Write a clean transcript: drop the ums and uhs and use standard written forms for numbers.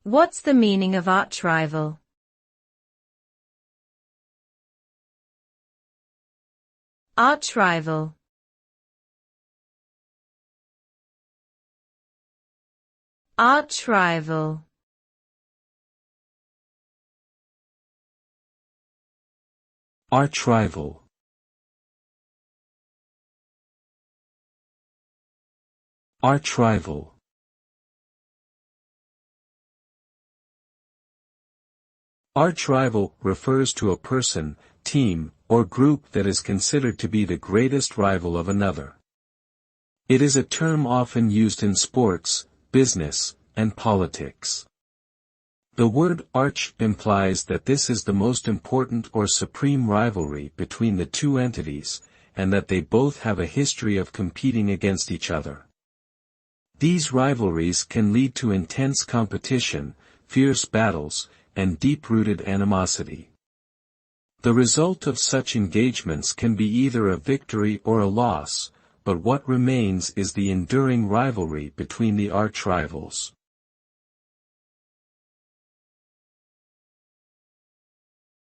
What's the meaning of arch-rival? Arch-rival. Arch-rival. Arch-rival. Arch-rival. Arch-rival refers to a person, team, or group that is considered to be the greatest rival of another. It is a term often used in sports, business, and politics. The word arch implies that this is the most important or supreme rivalry between the two entities, and that they both have a history of competing against each other. These rivalries can lead to intense competition, fierce battles, and deep-rooted animosity. The result of such engagements can be either a victory or a loss, but what remains is the enduring rivalry between the arch-rivals.